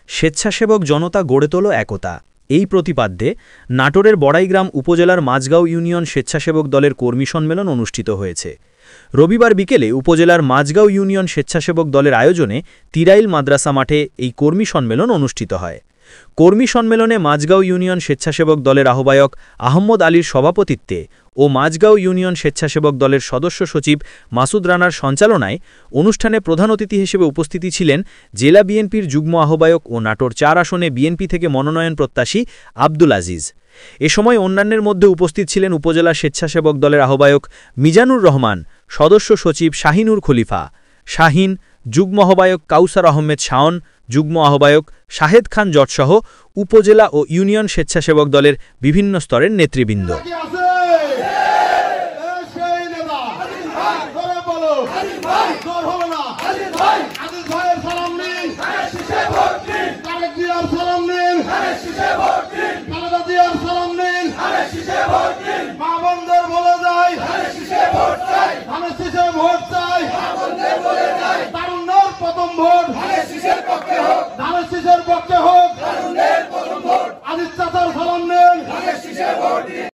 স্বেচ্ছাসেবক জনতা গড়ে তোলো একতা। এই প্রতিপাদ্যে নাটোরের বড়াইগ্রাম উপজেলার মাঝগাঁও ইউনিয়ন স্বেচ্ছাসেবক দলের কর্মী সম্মেলন অনুষ্ঠিত হয়েছে। রবিবার বিকেলে উপজেলার মাঝগাঁও ইউনিয়ন স্বেচ্ছাসেবক দলের আয়োজনে তিরাইল মাদ্রাসা মাঠে এই কর্মী সম্মেলন অনুষ্ঠিত হয়। কর্মী সম্মেলনে মাঝগাঁও ইউনিয়ন স্বেচ্ছাসেবক দলের আহ্বায়ক আহম্মদ আলীর সভাপতিত্বে ও মাঝগাঁও ইউনিয়ন স্বেচ্ছাসেবক দলের সদস্য সচিব মাসুদ রানার সঞ্চালনায় অনুষ্ঠানে প্রধান অতিথি হিসেবে উপস্থিতি ছিলেন জেলা বিএনপির যুগ্ম আহ্বায়ক ও নাটোর ৪ আসনে বিএনপি থেকে মনোনয়ন প্রত্যাশী আব্দুল আজিজ। এ সময় অন্যান্যের মধ্যে উপস্থিত ছিলেন উপজেলা স্বেচ্ছাসেবক দলের আহ্বায়ক মিজানুর রহমান, সদস্য সচিব শাহিনুর খলিফা, শাহিন, যুগ্ম আহ্বায়ক কাউসার আহমেদ শাওন, যুগ্ম আহ্বায়ক শাহেদ খান জটসহ উপজেলা ও ইউনিয়ন স্বেচ্ছাসেবক দলের বিভিন্ন স্তরের নেতৃবৃন্দ। প্রথম ভোট ধানের শীষের পক্ষে